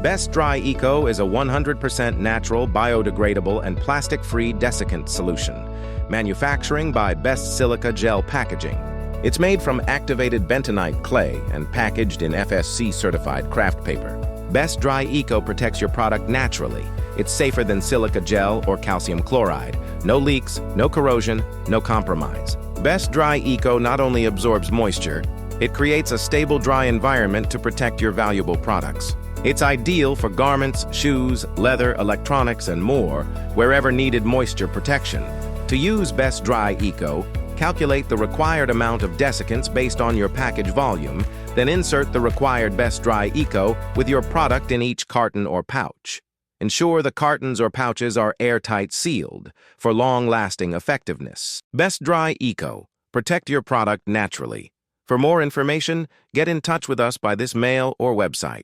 Best Dry Eco is a 100% natural, biodegradable, and plastic-free desiccant solution, manufacturing by Best Silica Gel Packaging. It's made from activated bentonite clay and packaged in FSC-certified Kraft Paper. Best Dry Eco protects your product naturally. It's safer than silica gel or calcium chloride. No leaks, no corrosion, no compromise. Best Dry Eco not only absorbs moisture, it creates a stable dry environment to protect your valuable products. It's ideal for garments, shoes, leather, electronics, and more, wherever needed moisture protection. To use Best Dry Eco, calculate the required amount of desiccants based on your package volume, then insert the required Best Dry Eco with your product in each carton or pouch. Ensure the cartons or pouches are airtight sealed for long-lasting effectiveness. Best Dry Eco. Protect your product naturally. For more information, get in touch with us by this mail or website.